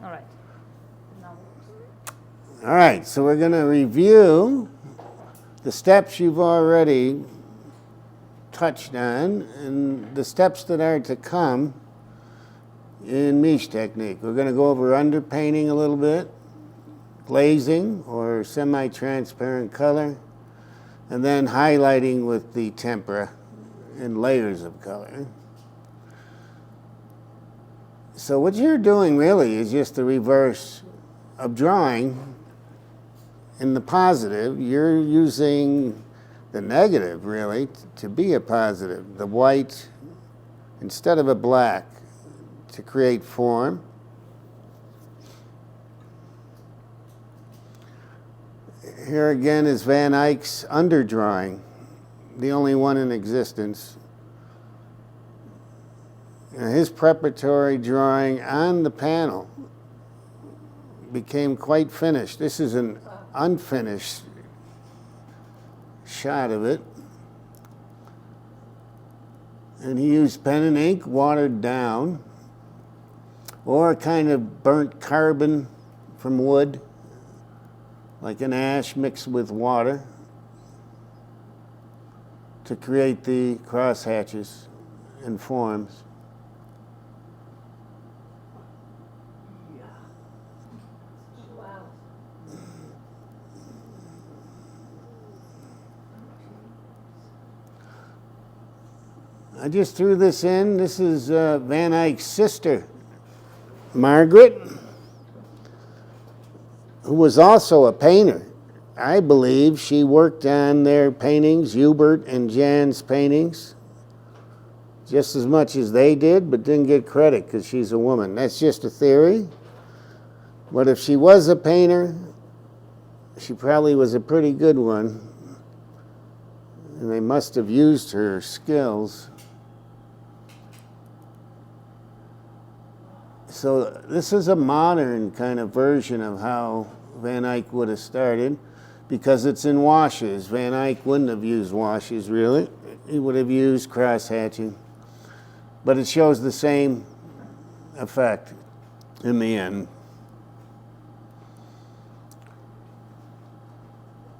All right. All right, so we're going to review the steps you've already touched on and the steps that are to come in Mischtechnik. We're going to go over underpainting a little bit, glazing or semi-transparent color, and then highlighting with the tempera and layers of color. So what you're doing really is just the reverse of drawing. In the positive, you're using the negative, really, to be a positive. The white instead of a black to create form. Here again is Van Eyck's underdrawing, the only one in existence. His preparatory drawing on the panel became quite finished. This is an unfinished shot of it. And he used pen and ink watered down, or a kind of burnt carbon from wood, like an ash mixed with water, to create the crosshatches and forms. I just threw this in. This is Van Eyck's sister, Margaret, who was also a painter. I believe she worked on their paintings, Hubert and Jan's paintings, just as much as they did, but didn't get credit because she's a woman. That's just a theory. But if she was a painter, she probably was a pretty good one. And they must have used her skills. So this is a modern kind of version of how Van Eyck would have started, because it's in washes. Van Eyck wouldn't have used washes, really. He would have used cross-hatching. But it shows the same effect in the end.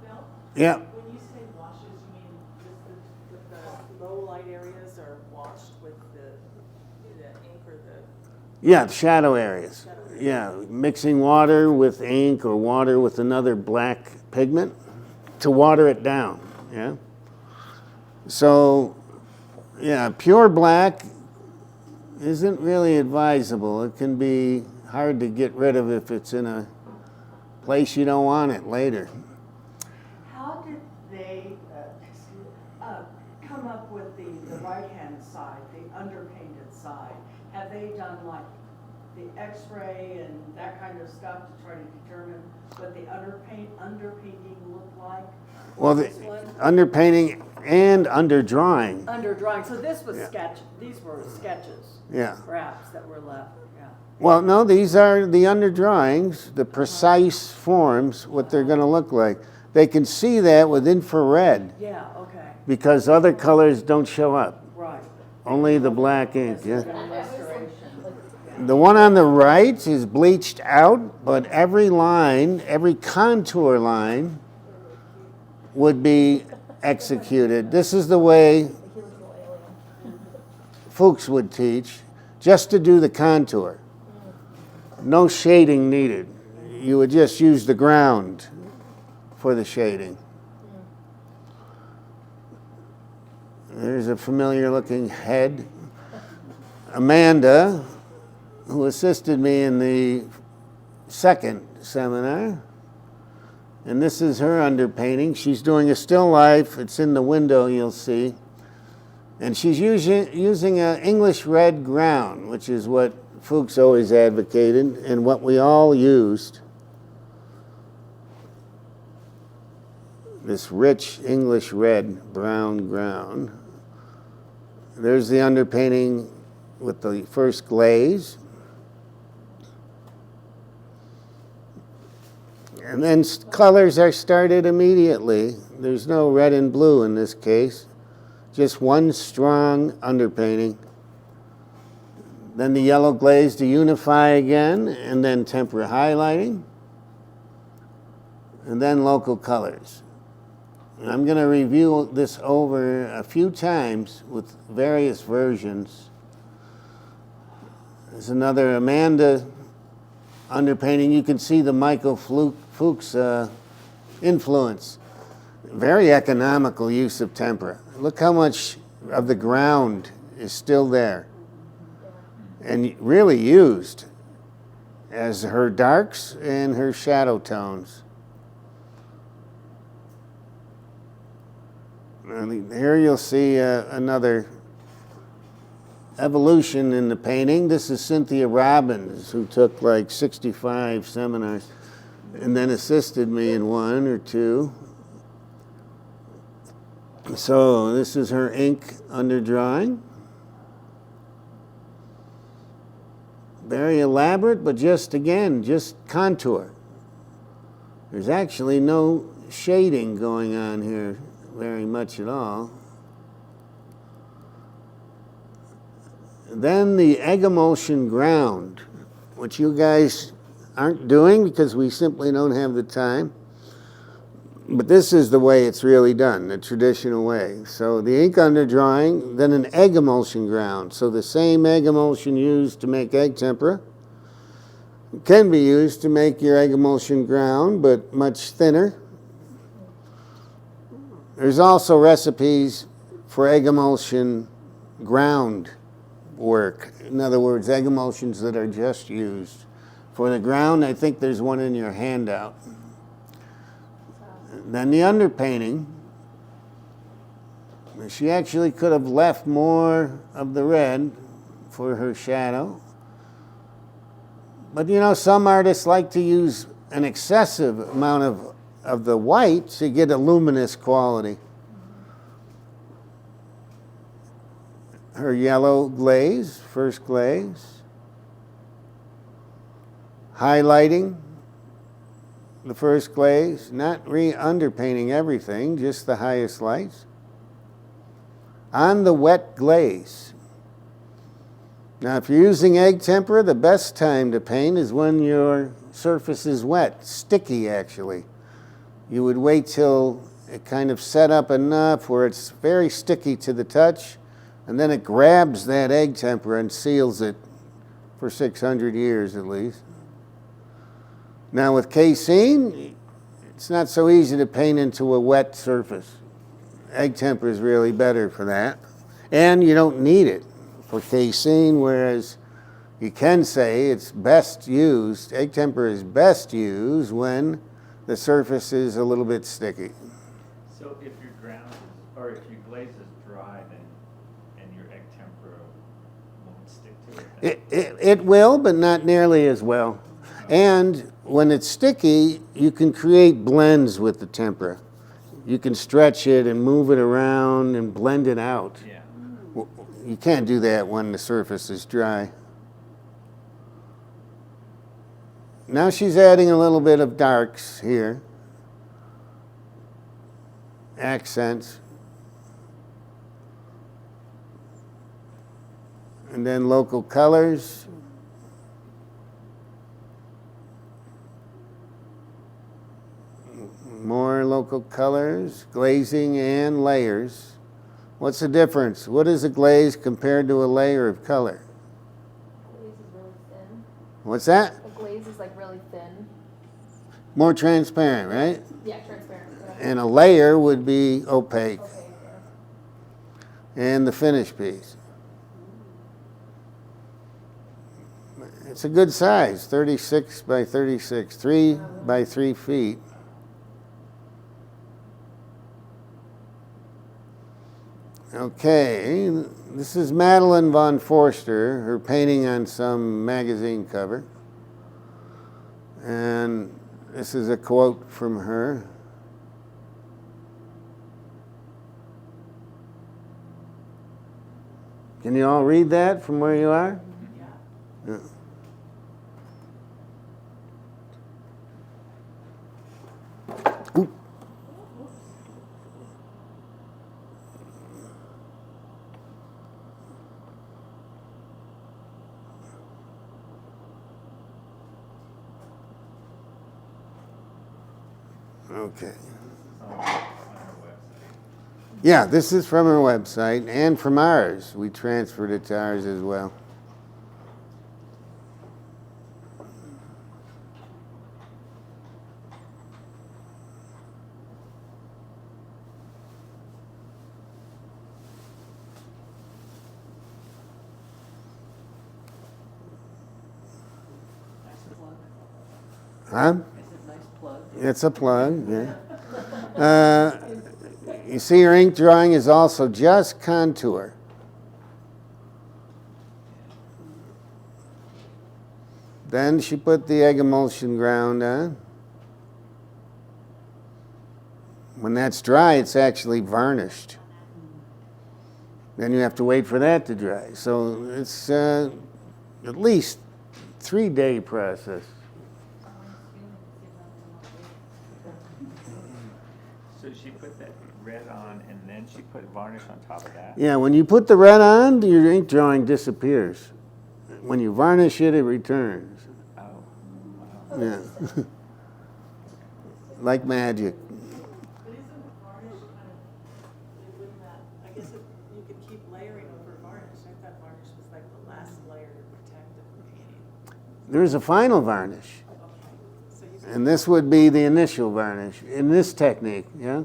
Bill? Yeah. When you say washes, you mean just the low light areas are washed with the ink or the... Yeah, shadow areas. Yeah, mixing water with ink or water with another black pigment to water it down, yeah? So, yeah, pure black isn't really advisable. It can be hard to get rid of if it's in a place you don't want it later. How did they come up with the right-hand side, the underpainted side? Have they done like the X-ray and that kind of stuff to try to determine what the underpainting looked like? Well, the underpainting and underdrawing. Underdrawing. So this was sketch. These were sketches. Yeah. Perhaps that were left. Yeah. Well, no, these are the underdrawings, the precise forms, what they're going to look like. They can see that with infrared. Yeah. Okay. Because other colors don't show up. Right. Only the black ink, yeah. Restoration. The one on the right is bleached out, but every line, every contour line would be executed. This is the way Fuchs would teach, just to do the contour. No shading needed. You would just use the ground for the shading. There's a familiar looking head. Amanda, who assisted me in the second seminar, and this is her underpainting. She's doing a still life. It's in the window, you'll see. And she's using an English red ground, which is what Fuchs always advocated and what we all used. This rich English red brown ground. There's the underpainting with the first glaze. And then colors are started immediately. There's no red and blue in this case. Just one strong underpainting. Then the yellow glaze to unify again, and then tempera highlighting, and then local colors. And I'm going to review this over a few times with various versions. There's another Amanda underpainting. You can see the Michael Fuchs influence. Very economical use of tempera. Look how much of the ground is still there and really used as her darks and her shadow tones. And here you'll see another evolution in the painting. This is Cynthia Robbins, who took like 65 seminars and then assisted me in one or two. So this is her ink underdrawing. Very elaborate, but just contour. There's actually no shading going on here very much at all. Then the egg emulsion ground, which you guys aren't doing because we simply don't have the time. But this is the way it's really done, the traditional way. So the ink underdrawing, then an egg emulsion ground. So the same egg emulsion used to make egg tempera can be used to make your egg emulsion ground, but much thinner. There's also recipes for egg emulsion ground work. In other words, egg emulsions that are just used for the ground. I think there's one in your handout. Then the underpainting. She actually could have left more of the red for her shadow. But you know, some artists like to use an excessive amount of the white to get a luminous quality. Her yellow glaze, first glaze. Highlighting the first glaze, not underpainting everything, just the highest lights. On the wet glaze. Now, if you're using egg tempera, the best time to paint is when your surface is wet, sticky actually. You would wait till it kind of set up enough where it's very sticky to the touch, and then it grabs that egg tempera and seals it for 600 years at least. Now with casein, it's not so easy to paint into a wet surface. Egg tempera is really better for that. And you don't need it for casein, whereas you can say it's best used, egg tempera is best used when the surface is a little bit sticky. So if your ground is, or if your glaze is dry, then and your egg tempera won't stick to it? It will, but not nearly as well. And when it's sticky, you can create blends with the tempera. You can stretch it and move it around and blend it out. Yeah. You can't do that when the surface is dry. Now she's adding a little bit of darks here. Accents. And then local colors. More local colors, glazing and layers. What's the difference? What is a glaze compared to a layer of color? The glaze is really thin. What's that? The glaze is like really thin. More transparent, right? Yeah, transparent. Yeah. And a layer would be opaque. Okay. And the finished piece. It's a good size, 36 by 36, 3 by 3 feet. Okay, this is Madeline von Forster, her painting on some magazine cover. And this is a quote from her. Can you all read that from where you are? Yeah. Oop. Okay. On our website. Yeah, this is from our website and from ours. We transferred it to ours as well. Nice plug. Huh? Is it nice plug? It's a plug, yeah. You see your ink drawing is also just contour. Then she put the egg emulsion ground on. When that's dry, it's actually varnished. Then you have to wait for that to dry. So it's at least 3-day process. So she put that red on and then she put varnish on top of that? Yeah, when you put the red on, your ink drawing disappears. When you varnish it, it returns. Oh, wow. Yeah. Like magic. But isn't varnish kind of, wouldn't that, I guess you could keep layering over varnish. I thought varnish was like the last layer to protect the painting. There's a final varnish. Okay, so you And this would be the initial varnish in this technique, yeah?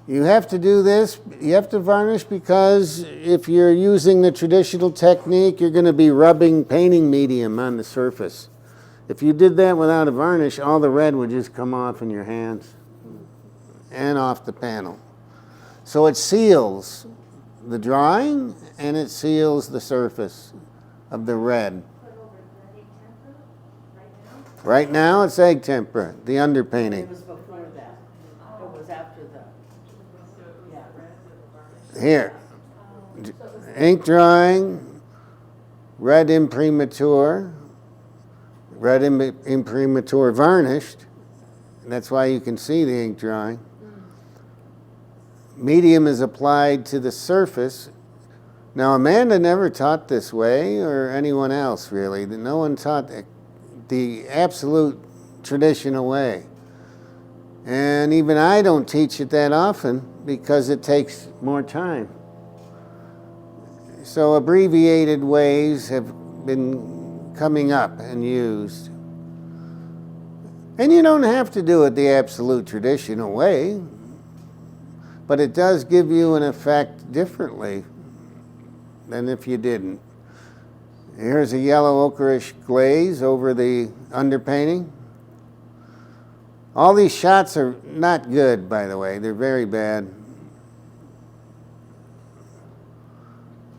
You have to do this, you have to varnish because if you're using the traditional technique, you're going to be rubbing painting medium on the surface. If you did that without a varnish, all the red would just come off in your hands and off the panel. So it seals the drawing and it seals the surface of the red. Right now, it's egg tempera, the It underpainting. was before that. It was after that. Yeah. Here, ink drawing, red imprimatur, red imprimatur varnished. That's why you can see the ink drawing. Medium is applied to the surface. Now, Amanda never taught this way, or anyone else really. No one taught the absolute traditional way. And even I don't teach it that often because it takes more time. So abbreviated ways have been coming up and used. And you don't have to do it the absolute traditional way, but it does give you an effect differently than if you didn't. Here's a yellow ochreish glaze over the underpainting. All these shots are not good, by the way. They're very bad.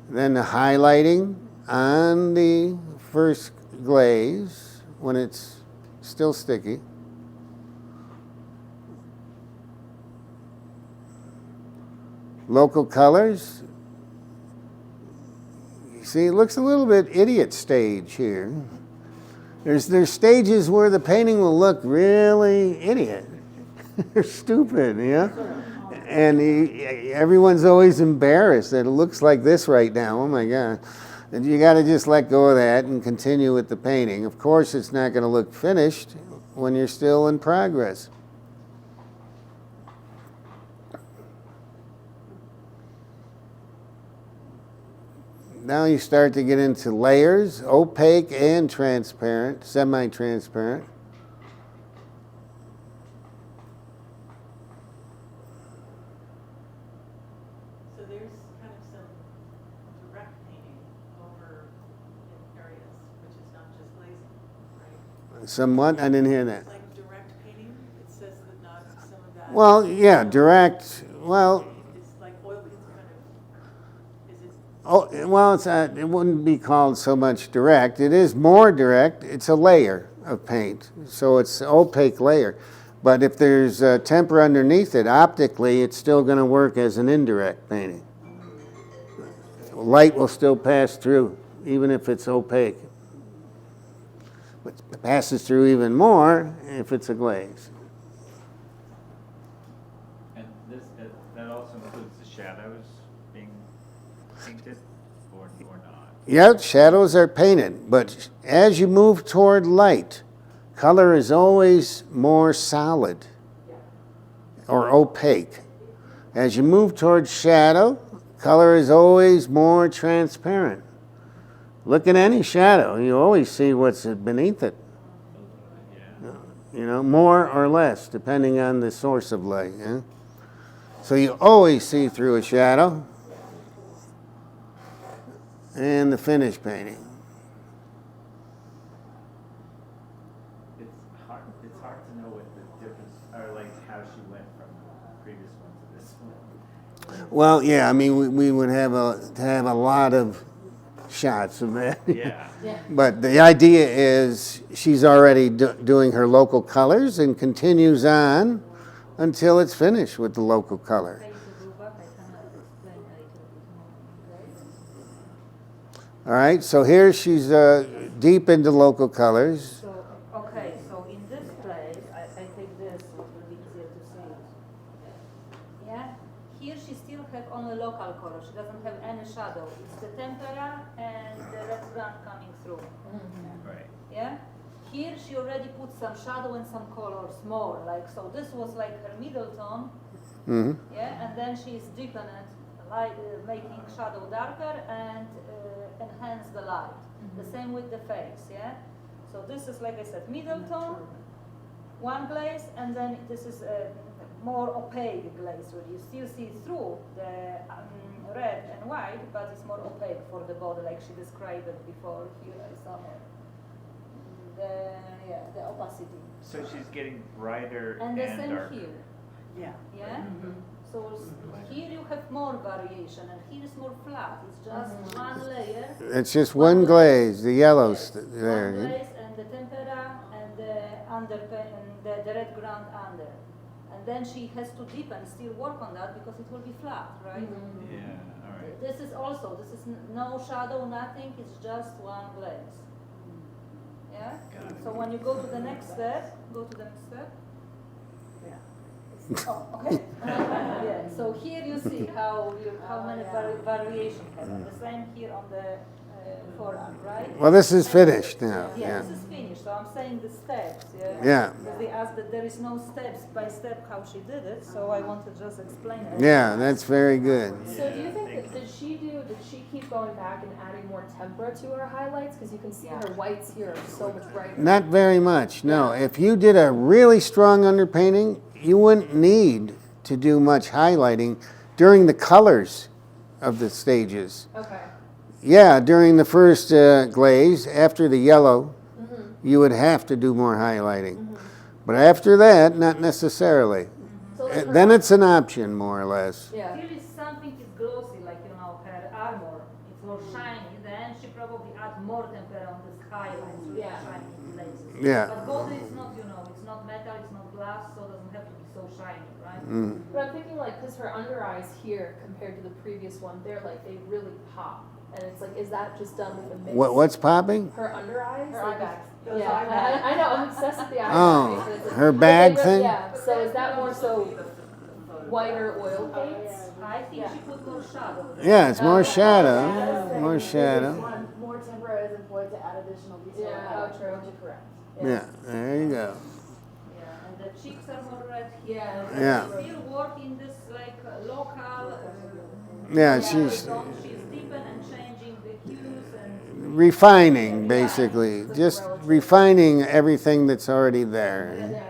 Then the highlighting on the first glaze when it's still sticky. Local colors. You see, it looks a little bit idiot stage here. There's stages where the painting will look really idiot. They're stupid, yeah? And everyone's always embarrassed that it looks like this right now. Oh my God. And you got to just let go of that and continue with the painting. Of course, it's not going to look finished when you're still in progress. Now you start to get into layers, opaque and transparent, semi-transparent. So there's kind of some direct painting over in areas, which is not just glazing, right? Somewhat, I didn't hear that. Like direct painting, it says that not some of that. Well, yeah, direct, well, It's like oil, it's kind of, is it? oh, well, it wouldn't be called so much direct. It is more direct. It's a layer of paint, so it's an opaque layer. But if there's tempera underneath it, optically, it's still going to work as an indirect painting. Light will still pass through, even if it's opaque. But it passes through even more if it's a glaze. And this, that also includes the shadows being painted or not? Yeah, shadows are painted, but as you move toward light, color is always more solid or opaque. As you move towards shadow, color is always more transparent. Look at any shadow, you always see what's beneath it. Yeah. You know, more or less, depending on the source of light. Yeah? So you always see through a shadow. And the finished painting. It's hard to know what the difference, or like how she went from the previous one to this one. Well, yeah, I mean, we would have to have a lot of shots of that. Yeah. Yeah. But the idea is she's already doing her local colors and continues on until it's finished with the local color. All right, so here she's deep into local colors. So, okay, so in this place, I think this will be easier to see. Yeah, here she still have only local color, she doesn't have any shadow. It's the tempera and the red ground coming through. Right. Yeah, here she already put some shadow and some colors more, like, so this was like her middle tone. Mm-hmm. Yeah, and then she's deepened it, light, making shadow darker and enhance the light. The same with the face, yeah? So this is, like I said, middle tone, one glaze, and then this is a more opaque glaze, where you still see through the red and white, but it's more opaque for the body, like she described it before. Here I saw her. The opacity. So she's getting brighter And the same darker. here, Yeah. yeah? So here you have more variation, and here is more flat. It's just one layer. It's just one glaze, the yellows Yes, there. one glaze and the tempera and the underpaint and the red ground under. And then she has to deepen, still work on that because it will be flat, right? Yeah, all right. This is no shadow, nothing. It's just one glaze. Yeah. Got it. So when you go to the next step, Yeah. Oh, okay. Yeah, so here you see how many variation have. The same here on the forearm, right? Well, this is finished now. Yeah, Yeah. this is finished. So I'm saying the steps. Yeah. Yeah. Because they asked that there is no steps by step how she did it, so I want to just explain it. Yeah, that's very good. So do you think that did she keep going back and adding more tempera to her highlights? Because you can see her whites here are so much brighter. Not very much, no. If you did a really strong underpainting, you wouldn't need to do much highlighting during the colors of the stages. Okay. Yeah, during the first glaze, after the yellow, you would have to do more highlighting. But after that, not necessarily. So like her- Then it's an option, more or less. Yeah. Here is something is glossy, like her armor. It's more shiny. Then she probably add more tempera on this highlights, really Yeah. shiny places. Yeah. But gold is not, it's not metal, it's not glass, so it doesn't have to be so shiny, right? But I'm thinking like, because her under eyes here compared to the previous one, they're like, they really pop. And it's like, is that just done with a mix? What's popping? Her under eyes? Her like, eye bags. Those Yeah, eye bags. I know, I'm obsessed with the eye Oh, bags, but it's like- her but bag they thing? Yeah, so is that more so whiter oil paints? I think she put more shadow. Yeah, it's more shadow. More shadow. More tempera is employed to add additional detail. Yeah, oh, true. Which is correct. Yeah, there you go. Yeah, and the cheeks are more red here. Yeah. She still work in this like local. Yeah, she's tone. She's deepen and changing the hues and. refining, basically. Just refining everything that's already there. Rendering.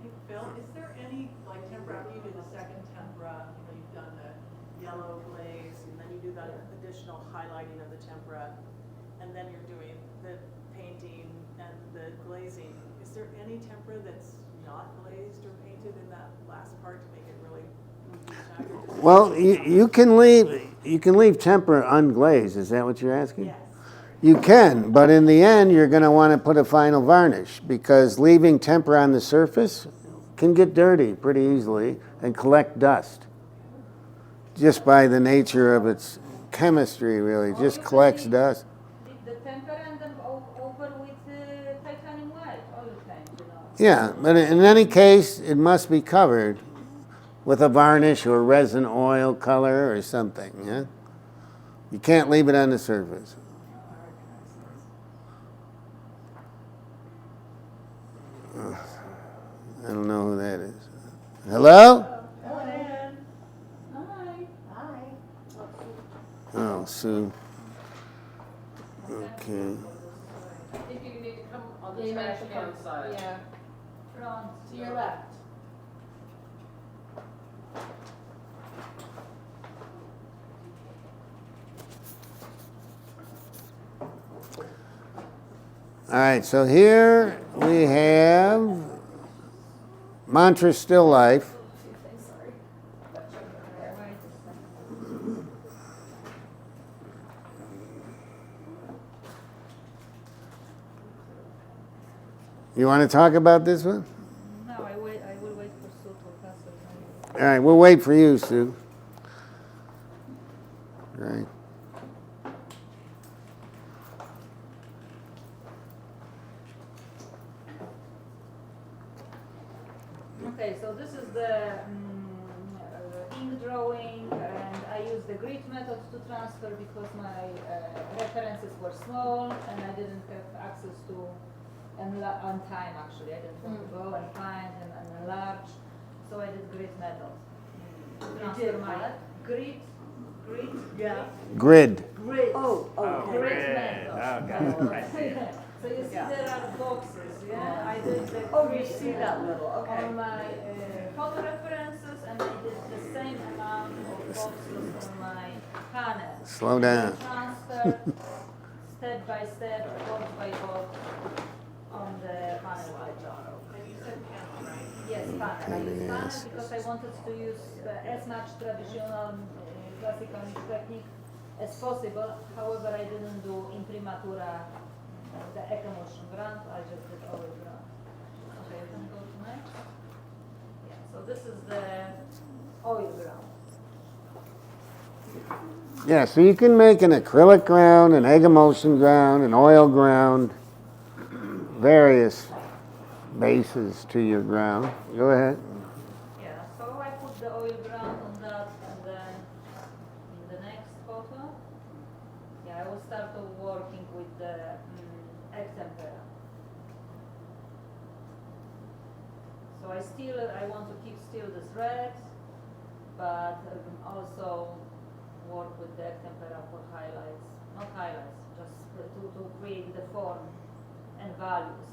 Hey, Phil, is there any, like, tempera, after you do the second tempera, you've done the yellow glaze, and then you do the additional highlighting of the tempera, and then you're doing the painting and the glazing. Is there any tempera that's not glazed or painted in that last part to make it really shiny? Well, you can leave tempera unglazed. Is that what you're asking? Yes. You can, but in the end, you're going to want to put a final varnish because leaving tempera on the surface can get dirty pretty easily and collect dust. Just by the nature of its chemistry, really, just collects dust. The tempera and then over with titanium white oil paint, Yeah, but in any case, it must be covered with a varnish or resin oil color or something. Yeah, you can't leave it on the surface. I don't know who that is. Hello? Come on in. Hi. Hi. Oh, Sue. Okay. I think you need to come on Yeah, the you might trash have to can come- side. Yeah. Front. To your left. All right, so here we have mantra still life. Sorry. You want to talk about this one? No, I will wait for Sue to pass it. All right, we'll wait for you, Sue. Right. Okay, so this is the ink drawing, and I use the grid method to transfer because my references were small and I didn't have access to on time actually. I didn't want to go and find and enlarge, so I did grid method. You did what? Grid. Yeah. Grid. Grid. Oh, okay. Grid method. Oh, got it. I see it. So you see Yeah. there are boxes, yeah? I did the Oh, you grid see that little, okay. on my photo references, and I did the same amount of boxes on my panel. Slow down. Transfer step by step, box by box on the panel by panel. And you said panel, right? Yes, panel. I used panel Yes. because I wanted to use as much traditional classical Mischtechnik as possible. However, I didn't do imprimatura, the emulsion grant. I just did oil grant. Okay, you can go to next. Yeah, so this is the oil ground. Yeah, so you can make an acrylic ground, an egg emulsion ground, an oil ground, various bases to your ground. Go ahead. Yeah, so I put the oil ground on that, and then in the next photo, yeah, I will start working with the egg tempera. So I want to keep still this red, but also work with the egg tempera for highlights, not highlights, just to create the form and values.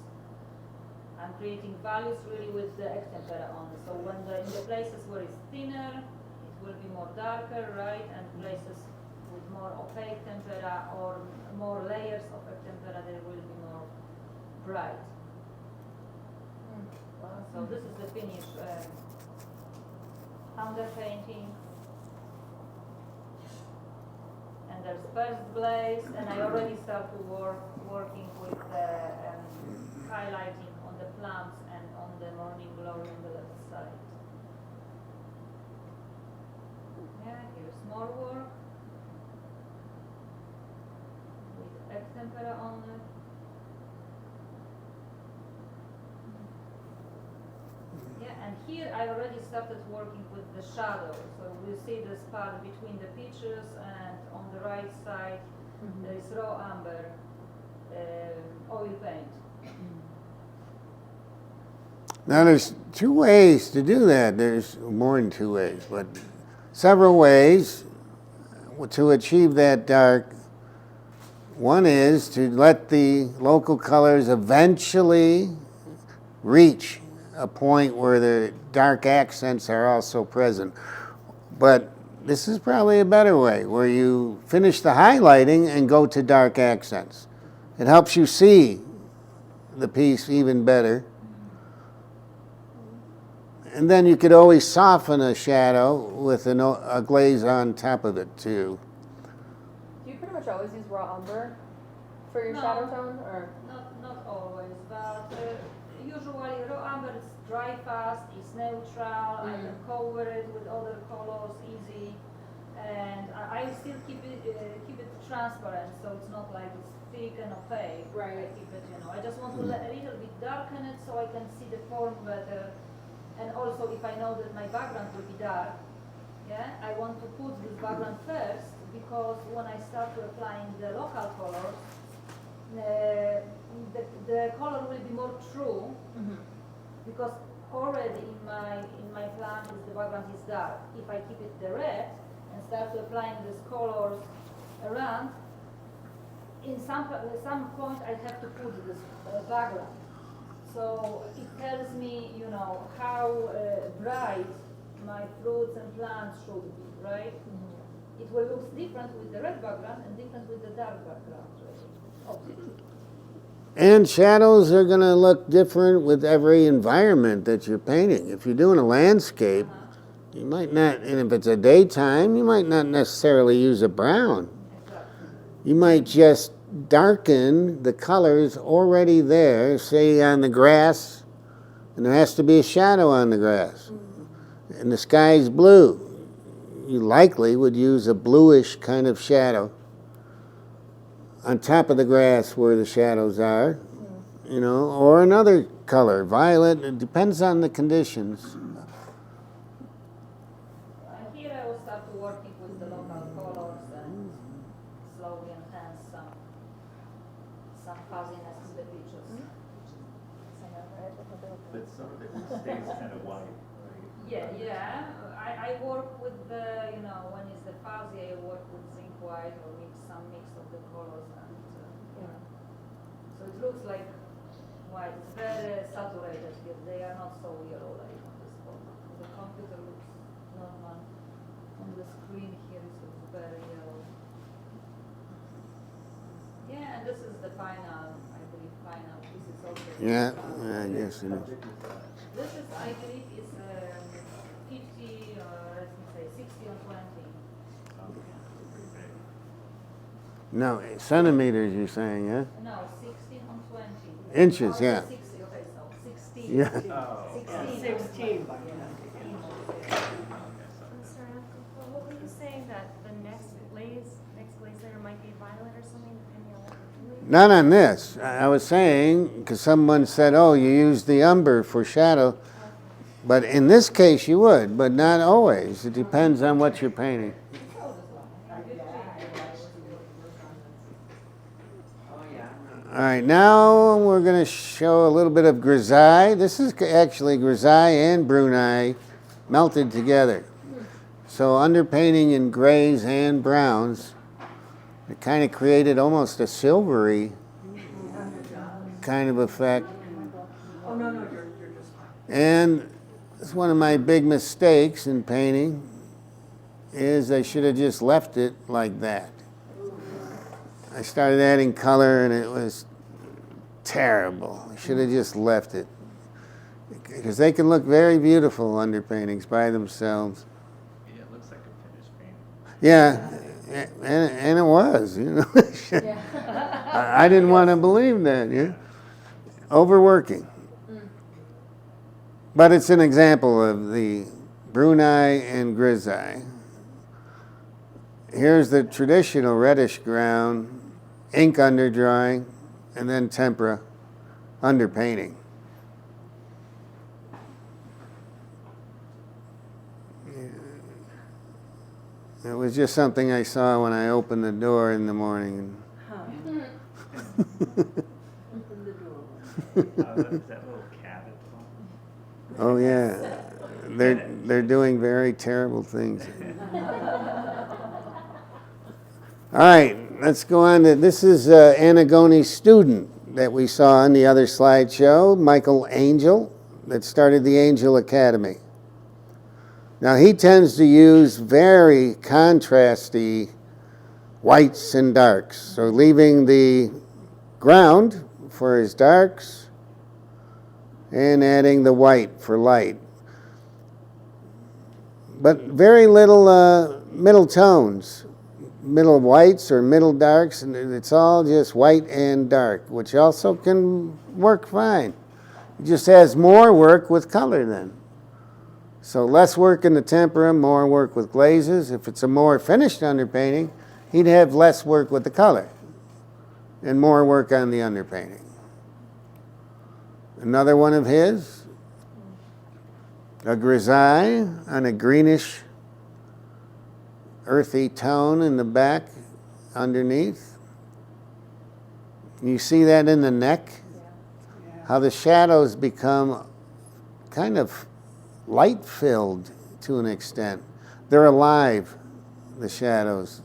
I'm creating values really with the egg tempera only. So when in the places where it's thinner, it will be more darker, right? And places with more opaque tempera or more layers of egg tempera, they will be more bright. So this is the finished underpainting. And there's first glaze, and I already start to working with the highlighting on the plants and on the morning glory on the left side. Yeah, here's more work with egg tempera on it. Yeah, and here I already started working with the shadow. So we see this part between the pictures, and on the right side there is raw amber oil paint. Now, there's two ways to do that. There's more than two ways, but several ways to achieve that dark. One is to let the local colors eventually reach a point where the dark accents are also present. But this is probably a better way, where you finish the highlighting and go to dark accents. It helps you see the piece even better. And then you could always soften a shadow with a glaze on top of it too. Do you pretty much always use raw umber for your No. shadow tone, or? Not always, but usually raw amber is dry fast, it's neutral, I can cover it with other colors easy, and I still keep it transparent, so it's not like it's thick and opaque. Right. I keep it, I just want to let a little bit darken it so I can see the form better, and also if I know that my background will be dark, yeah, I want to put this background first, because when I start to applying the local colors, the color will be more true, because already in my plant the background is dark. If I keep it the red and start applying these colors around, in some point I have to put this background. So it tells me, you know, how bright my fruits and plants should be, right? It will look different with the red background and different with the dark background, right? And shadows are going to look different with every environment that you're painting. If you're doing a landscape, you might not, and if it's a daytime, you might not necessarily use a brown. You might just darken the colors already there, say on the grass, and there has to be a shadow on the grass. And the sky's blue. You likely would use a bluish kind of shadow on top of the grass where the shadows are, you know, or another color, violet. It depends on the conditions. Here I will start working with the local colors and slowly enhance some fuzziness in the pictures. But some of it stays kind of white, right? Yeah. I work with the, you know, when it's the fuzzy, I work with zinc white or some mix of the colors, and so it looks like white. It's very saturated here. They are not so yellow like on this photo. The computer looks normal. On the screen here it looks very yellow. Yeah, and this is the final, I believe, final. This is also. Yeah, I guess it is. This is, I believe, is 50 or let me say 60 or 20. No, centimeters you're saying, yeah? No, 16 on 20. Inches, Oh, yeah. 60, okay, so 16. Yeah. Oh. 16. 16. Mr. Well, what were you saying that the next glaze layer might be violet or something depending on what you're doing? Not on this. I was saying, because someone said, oh, you use the umber for shadow. But in this case you would, but not always. It depends on what you're painting. All right, now we're going to show a little bit of grisaille. This is actually grisaille and brunei melted together. So underpainting in grays and browns, it kind of created almost a silvery kind of effect. Oh, no, you're just fine. And it's one of my big mistakes in painting is I should have just left it like that. I started adding color and it was terrible. I should have just left it. Because they can look very beautiful underpaintings by themselves. Yeah, it looks like a finished painting. Yeah, and it was, you know. I didn't want to believe that, yeah. Overworking. But it's an example of the brunei and grisaille. Here's the traditional reddish ground, ink underdrawing, and then tempera underpainting. It was just something I saw when I opened the door in the morning. Is that little cat at the bottom? Oh yeah, they're doing very terrible things. All right, let's go on to, this is Anagone's student that we saw on the other slideshow, Michael Angel, that started the Angel Academy. Now he tends to use very contrasty whites and darks, so leaving the ground for his darks and adding the white for light. But very little middle tones, middle whites or middle darks, and it's all just white and dark, which also can work fine. It just has more work with color then. So less work in the tempera, more work with glazes. If it's a more finished underpainting, he'd have less work with the color and more work on the underpainting. Another one of his, a grisaille on a greenish, earthy tone in the back underneath. You see that in the neck? How the shadows become kind of light-filled to an extent. They're alive, the shadows,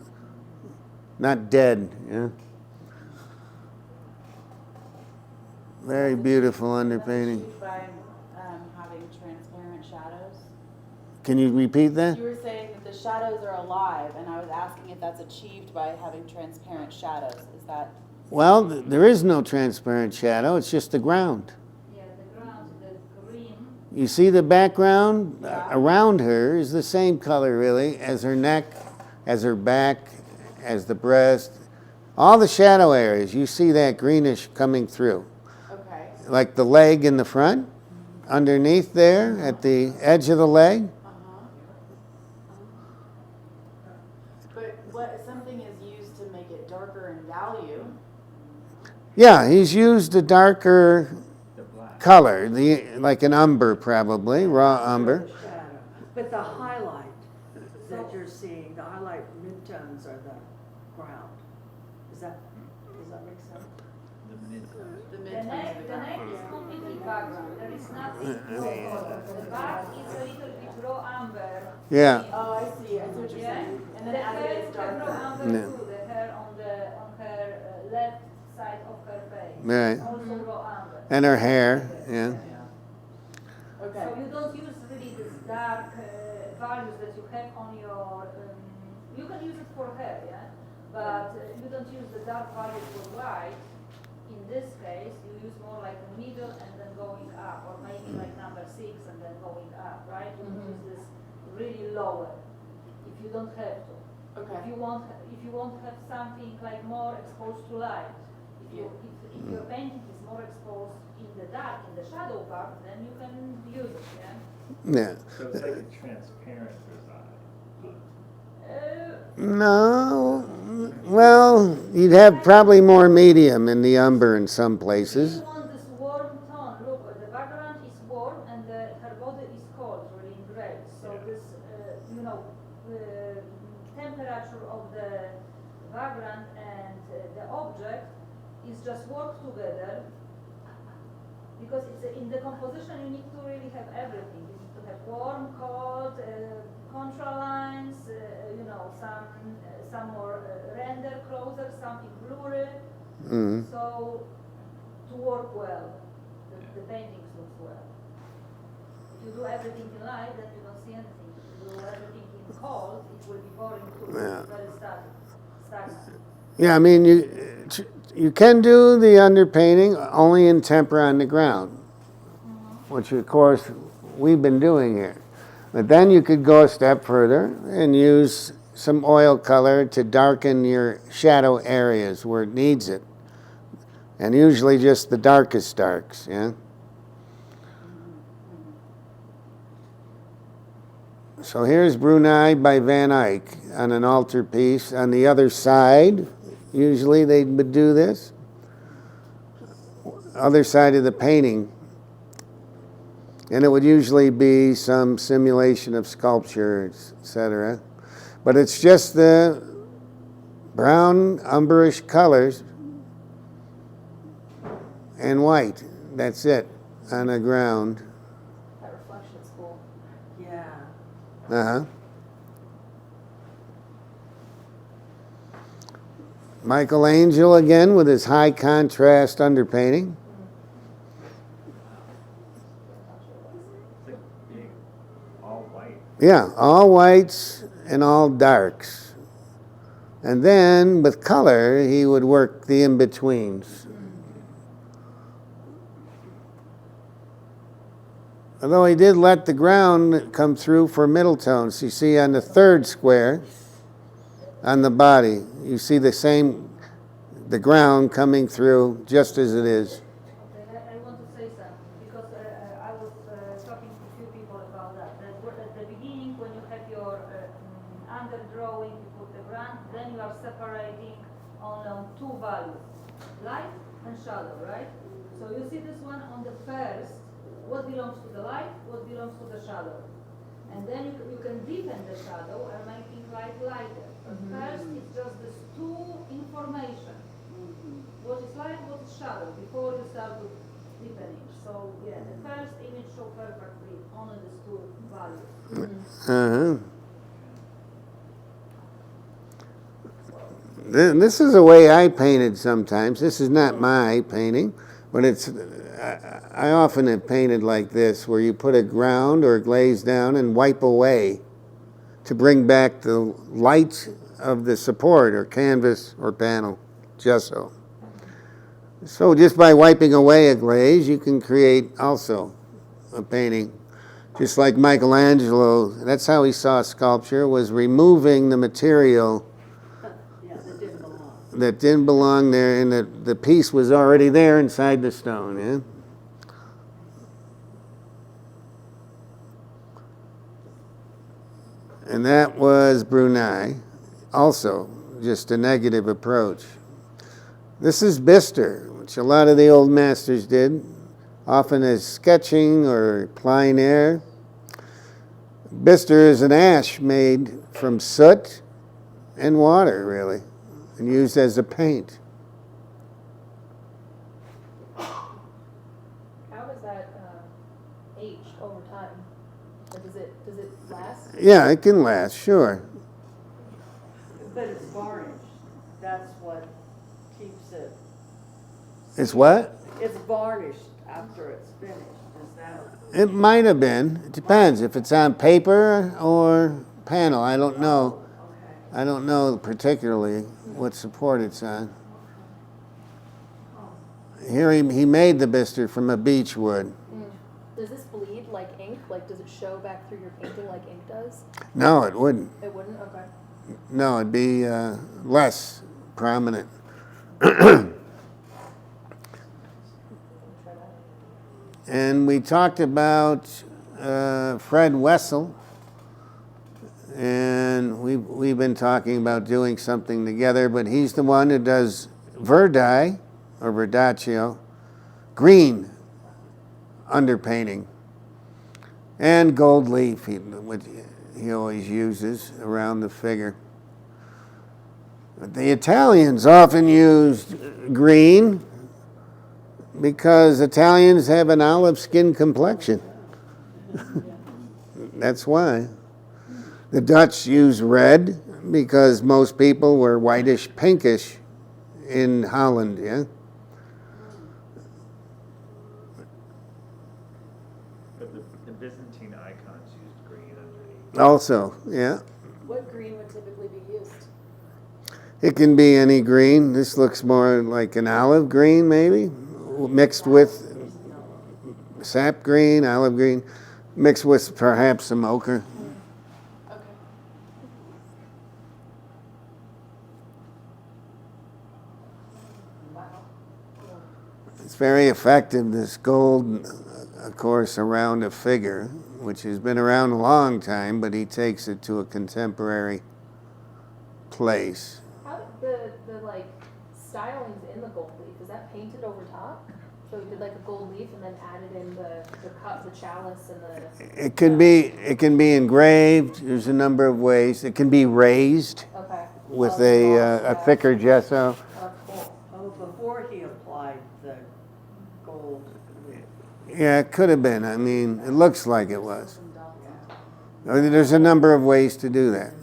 not dead. Yeah. Very beautiful underpainting. That's achieved by having transparent shadows. Can you repeat that? You were saying that the shadows are alive, and I was asking if that's achieved by having transparent shadows. Is that? Well, there is no transparent shadow. It's just the ground. Yeah, the ground, the green. You see the background Yeah. around her is the same color, really, as her neck, as her back, as the breast. All the shadow areas, you see that greenish coming through. Okay. Like the leg in the front, underneath there, at the edge of the leg. But what something is used to make it darker in value? Yeah, he's used a darker The black. color, like an umber probably, raw umber. The shadow. But the highlight that you're seeing, the highlight midtones are the ground. Does that make sense? The midtones. The The midtones neck, of the the neck ground. is completely background. There is nothing raw color. The back is a little bit raw amber. Yeah. Oh, I see what you're Yeah. saying. And then The as it hair gets is raw darker. amber Yeah. too. The hair on her left side of her face. Right. Also raw amber. And her hair, yeah. Okay. So you don't use really this dark values that you have on your. You can use it for hair, yeah, but you don't use the dark values for white. In this case, you use more like a middle and then going up, or maybe like number 6 and then going up, right? You can use this really lower if you don't have to. Okay. If you want to have something like more exposed to light, if your painting is more exposed in the dark, in the shadow part, then you can use it, yeah. Yeah. So it's like a transparent design. No. Well, you'd have probably more medium in the umber in some If places. you want this warm tone, look, the background is warm and her body is cold, really in gray. So this, the temperature of the background and the object is just work together. Because it's in the composition, you need to really have everything. You need to have warm, cold, contra lines, some more render closer, something blurry. Mm. So to work well, the paintings look well. If you do everything in light, then you don't see anything. If you do everything in cold, it will be boring too. Yeah. It's very stagnant. Yeah, I mean, you can do the underpainting only in tempera on the ground, which of course we've been doing here. But then you could go a step further and use some oil color to darken your shadow areas where it needs it. And usually just the darkest darks, yeah? So here's Brunei by Van Eyck on an altarpiece. On the other side, usually they would do this. Other side of the painting. And it would usually be some simulation of sculpture, etc. But it's just the brown, umberish colors and white. That's it on the ground. That reflection's cool. Yeah. Uh-huh. Michelangelo again with his high contrast underpainting. It's like being all white. Yeah, all whites and all darks. And then with color, he would work the in-betweens. Although he did let the ground come through for middle tones. You see on the third square, on the body, you see the ground coming through just as it is. Okay, I want to say something because I was talking to a few people about that. That at the beginning, when you have your under drawing, you put the ground, then you are separating on 2 values, light and shadow, right? So you see this one on the first, what belongs to the light, what belongs to the shadow. And then you can deepen the shadow and making light lighter. But first, it's just this 2 information. What is light, what is shadow, before you start to steepening. So yeah, the first image show perfectly only these two values. Uh-huh. This is the way I painted sometimes. This is not my painting, but I often have painted like this, where you put a ground or a glaze down and wipe away to bring back the light of the support or canvas or panel, gesso. So just by wiping away a glaze, you can create also a painting. Just like Michelangelo, that's how he saw sculpture, was removing the material Yeah, that didn't belong. that didn't belong there, and the piece was already there inside the stone, yeah? And that was Brunei, also just a negative approach. This is Bister, which a lot of the old masters did, often as sketching or plein air. Bister is an ash made from soot and water, really, and used as a paint. How does that age over time? Or does it last? Yeah, it can last, sure. But it's varnished, that's what keeps it, It's what? it's varnished after it's finished, is that? It might have been. It depends if it's on paper or panel. I don't know. Okay. I don't know particularly what support it's on. Here he made the Bister from a beech wood. Does this bleed like ink? Like, does it show back through your painting like ink does? No, it wouldn't. It wouldn't? Okay. No, it'd be less prominent. And we talked about Fred Wessel, and we've been talking about doing something together, but he's the one who does Verdi, or Verdaccio, green underpainting, and gold leaf, which he always uses around the figure. But the Italians often used green because Italians have an olive skin complexion. That's why. The Dutch use red because most people were whitish pinkish in Holland, yeah? But the Byzantine icons used green underneath. Also, yeah. What green would typically be used? It can be any green. This looks more like an olive green, maybe, mixed with sap green, olive green, mixed with perhaps some ochre. Okay. Wow. It's very effective, this gold, of course, around a figure, which has been around a long time, but he takes it to a contemporary place. How did the like stylings in the gold leaf, is that painted over top? So we did like a gold leaf and then added in the cup, the chalice, and the. It can be engraved. There's a number of ways. It can be raised Okay. with Oh, a thicker gesso. Oh, cool. Oh, before he applied the gold. Yeah, it could have been. I mean, it looks like it was. There's a number of ways to do that.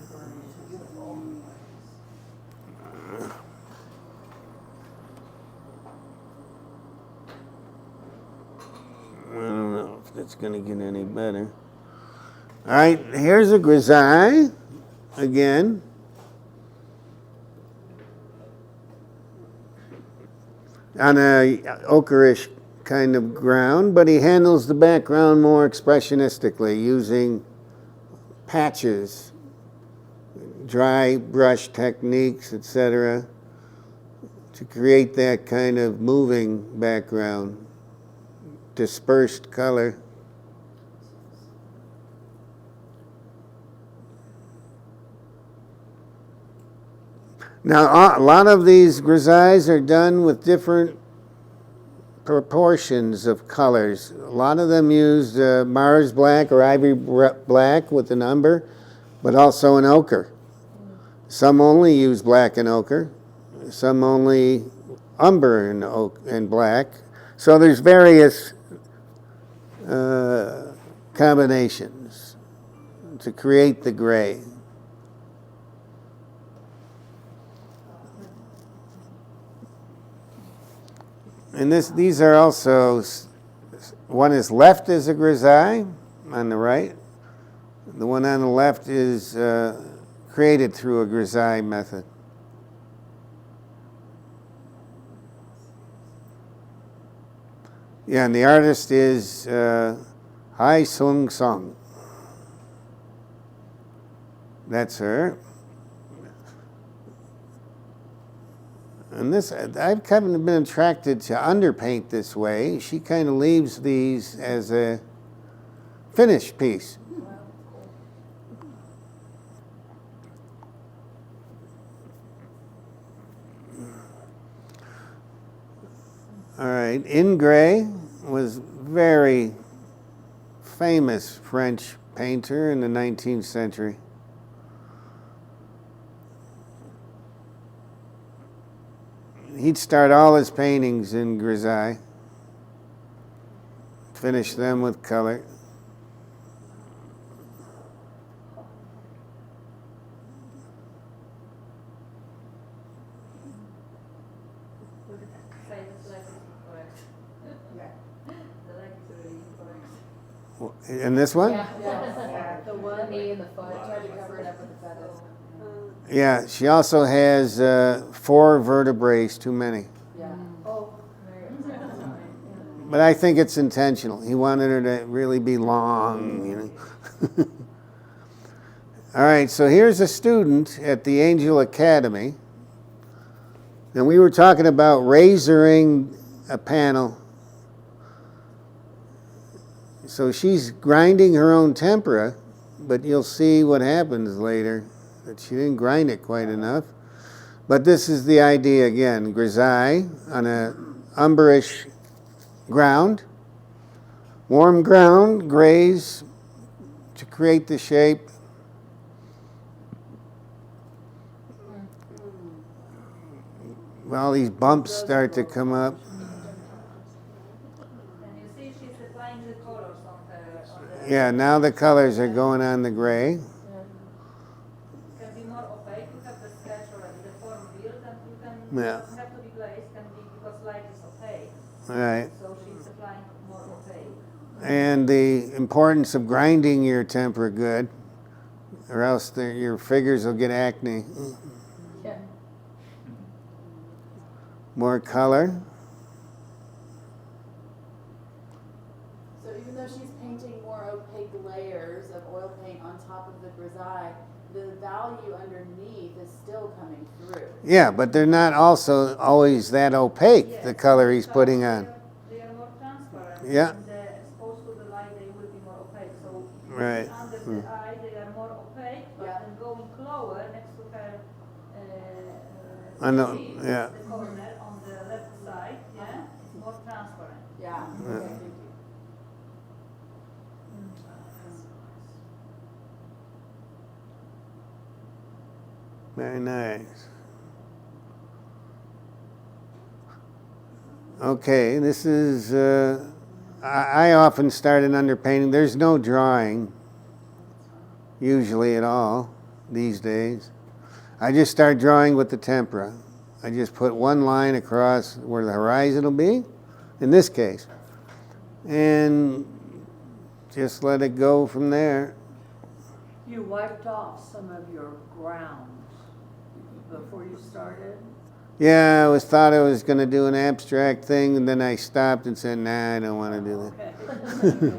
I don't know if that's going to get any better. All right, here's a grisaille again. On a ochreish kind of ground, but he handles the background more expressionistically, using patches, dry brush techniques, etc., to create that kind of moving background, dispersed color. Now, a lot of these grisailles are done with different proportions of colors. A lot of them use Mars black or ivory black with an umber, but also an ochre. Some only use black and ochre. Some only umber and black. So there's various combinations to create the gray. And these are also, one is left is a grisaille on the right. The one on the left is created through a grisaille method. Yeah, and the artist is Hai Sung Sung. That's her. And this, I've kind of been attracted to underpaint this way. She kind of leaves these as a finished piece. All right, Ingres was very famous French painter in the 19th century. He'd start all his paintings in grisaille, finish them with color. And this one? Yeah. The one knee and the foot, tried to cover it up with the feathers. Yeah, she also has 4 vertebrae, too many. Yeah. Oh. But I think it's intentional. He wanted her to really be long, you know. All right, so here's a student at the Angel Academy. And we were talking about razoring a panel. So she's grinding her own tempera, but you'll see what happens later, that she didn't grind it quite enough. But this is the idea again, grisaille on a umberish ground, warm ground, grays to create the shape. Well, these bumps start to come up. And you see she's applying the colors on the Yeah, now the colors are going on the gray. can be more opaque. You have the sketch already, the form built, and you can, Yeah. doesn't have to be glazed, can be because light is opaque. All right. So she's applying more opaque. And the importance of grinding your tempera good, or else your figures will get acne. Yeah. More color. So even though she's painting more opaque layers of oil paint on top of the grisaille, the value underneath is still coming through. Yeah, but they're not also always that opaque, the color he's putting on. They are more transparent. Yeah. And exposed to the light, they will be more opaque. So Right. under the eye, they are more opaque, but Yeah. then going lower next to her I know, cheek, yeah. the corner on the left side, yeah, it's more transparent. Yeah. Yeah. Okay, thank you. Very nice. Okay, this is, I often start an underpainting. There's no drawing, usually at all, these days. I just start drawing with the tempera. I just put one line across where the horizon will be, in this case, and just let it go from there. You wiped off some of your grounds before you started? Yeah, thought I was going to do an abstract thing, and then I stopped and said, nah, I don't want to do that. Okay.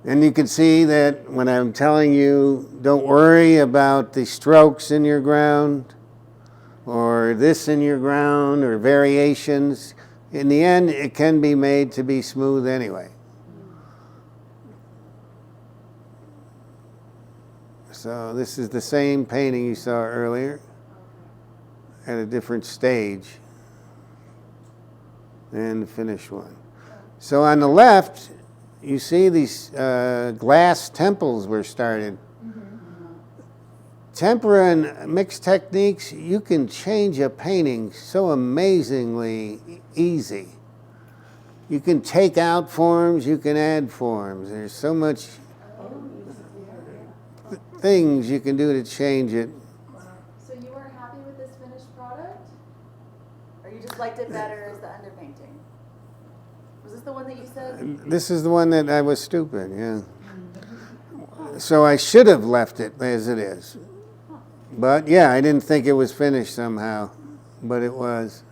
And you can see that when I'm telling you, don't worry about the strokes in your ground, or this in your ground, or variations. In the end, it can be made to be smooth anyway. So this is the same painting you saw earlier at a different stage and the finished one. So on the left, you see these glass temples were started. Tempera and mixed techniques, you can change a painting so amazingly easy. You can take out forms, you can add forms. There's so much things you can do to change it. So you were happy with this finished product? Or you just liked it better as the underpainting? Was this the one that you said? This is the one that I was stupid, yeah. So I should have left it as it is. But yeah, I didn't think it was finished somehow, but it was.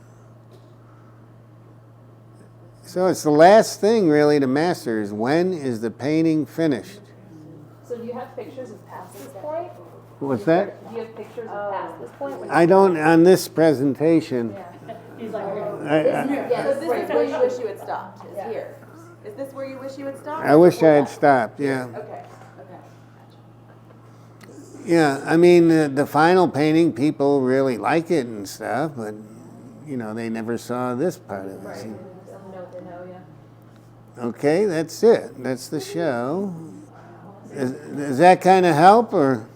So it's the last thing really to master is when is the painting finished? So do you have pictures of past this point? What's that? Do you have pictures of past this point? when I you- don't on this presentation. Yeah. He's like, Yeah, so this is where you wish you had stopped, is Yeah. here. Is this where you wish you had stopped? I wish I Or had that? stopped, yeah. Okay, okay. Yeah, I mean, the final painting, people really like it and stuff, but, you know, they never saw this part of it. Some note they know, yeah. Okay, that's it. That's the show. Does that kind of help, or?